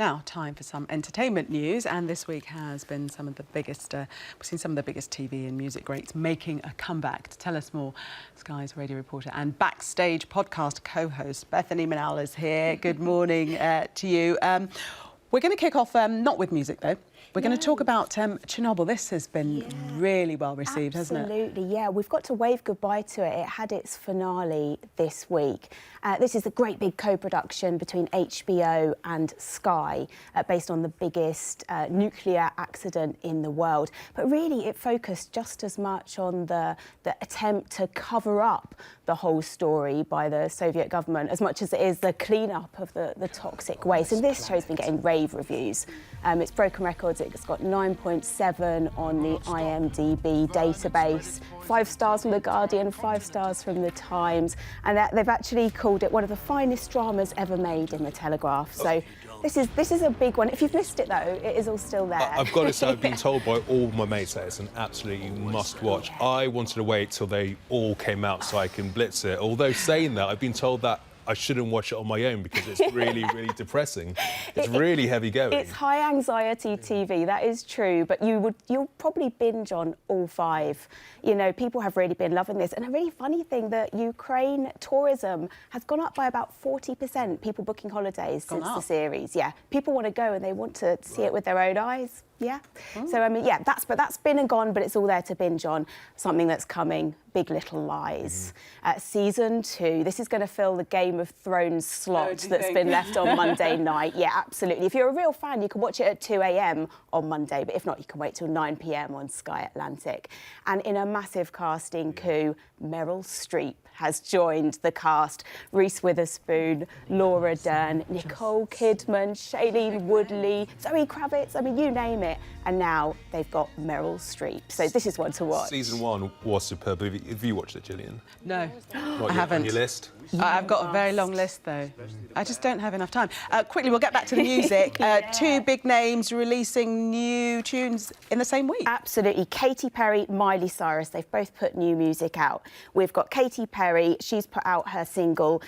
Now, time for some entertainment news, and this week has been some of the biggest, we've seen some of the biggest TV and music greats making a comeback. To tell us more, Sky's radio reporter and Backstage podcast co-host Bethany Manal is here. Good morning to you. We're going to kick off, not with music though. We're going to talk about Chernobyl. This has been really well received, hasn't it? Absolutely, yeah. We've got to wave goodbye to it. It had its finale this week. This is a great big co-production between HBO and Sky, based on the biggest nuclear accident in the world. But really, it focused just as much on the attempt to cover up the whole story by the Soviet government, as much as it is the clean-up of the toxic waste. And this show's been getting rave reviews. It's broken records. It's got 9.7 on the IMDb database, 5 stars from The Guardian, 5 stars from The Times, and they've actually called it one of the finest dramas ever made in The Telegraph. So this is a big one. If you've missed it, though, it is all still there. I've got to say, I've been told by all my mates that it's an absolutely must-watch. I wanted to wait till they all came out so I can blitz it. Although saying that, I've been told that I shouldn't watch it on my own because it's really, really depressing. It's really heavy going. It's high anxiety TV, that is true, but you'll probably binge on all 5. You know, people have really been loving this. And a really funny thing, that Ukraine tourism has gone up by about 40%, people booking holidays since the series. Yeah, people want to go and they want to see it with their own eyes. Yeah. So, I mean, yeah, that's been and gone, but it's all there to binge on. Something that's coming, Big Little Lies. Season 2, this is going to fill the Game of Thrones slot that's been left on Monday night. Yeah, absolutely. If you're a real fan, you can watch it at 2 a.m. on Monday, but if not, you can wait till 9 p.m. on Sky Atlantic. And in a massive casting coup, Meryl Streep has joined the cast. Reese Witherspoon, Laura Dern, Nicole Kidman, Shailene Woodley, Zoe Kravitz, I mean, you name it. And now they've got Meryl Streep. So this is one to watch. Season 1 was superb. Have you watched it, Gillian? No, I haven't. On your list? I've got a very long list, though. I just don't have enough time. Quickly, we'll get back to the music. 2 big names releasing new tunes in the same week. Absolutely. Katy Perry, Miley Cyrus, they've both put new music out. We've got Katy Perry, she's put out her single,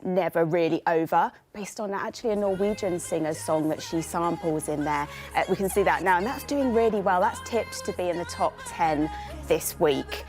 Never Really Over, based on actually a Norwegian singer's song that she samples in there. We can see that now, and that's doing really well. That's tipped to be in the top 10 this week.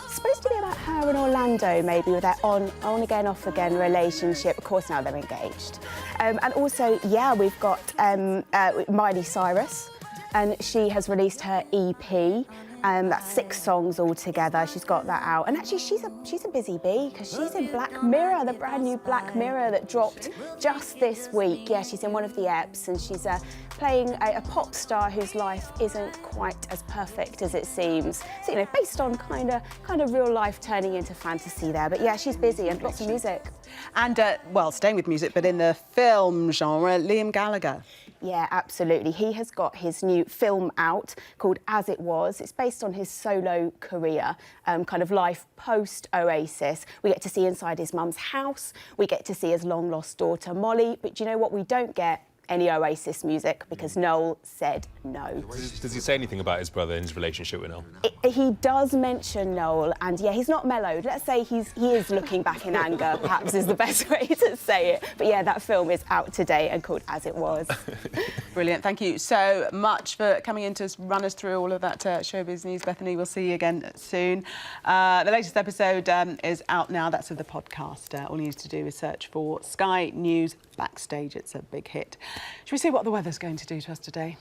Supposed to be about her and Orlando, maybe, with their on-again, off-again relationship. Of course, now they're engaged. And also, yeah, we've got Miley Cyrus, and she has released her EP. That's 6 songs altogether. She's got that out, and actually she's a busy bee because she's in Black Mirror, the brand new Black Mirror that dropped just this week. Yeah, she's in one of the eps, and she's playing a pop star whose life isn't quite as perfect as it seems. So, you know, based on kind of real life turning into fantasy there. But yeah, she's busy and lots of music. And well, staying with music, but in the film genre, Liam Gallagher. Yeah, absolutely. He has got his new film out called As It Was. It's based on his solo career, kind of life post-Oasis. We get to see inside his mum's house. We get to see his long-lost daughter, Molly. But do you know what we don't get? Any Oasis music, because Noel said no. Does he say anything about his brother and his relationship with Noel? He does mention Noel, and yeah, he's not mellowed. Let's say he is looking back in anger, perhaps is the best way to say it. But yeah, that film is out today and called As It Was. Brilliant, thank you so much for coming in to run us through all of that showbiz news. Bethany, we'll see you again soon. The latest episode is out now. That's of the podcast. All you need to do is search for Sky News Backstage. It's a big hit. Should we see what the weather's going to do to us today?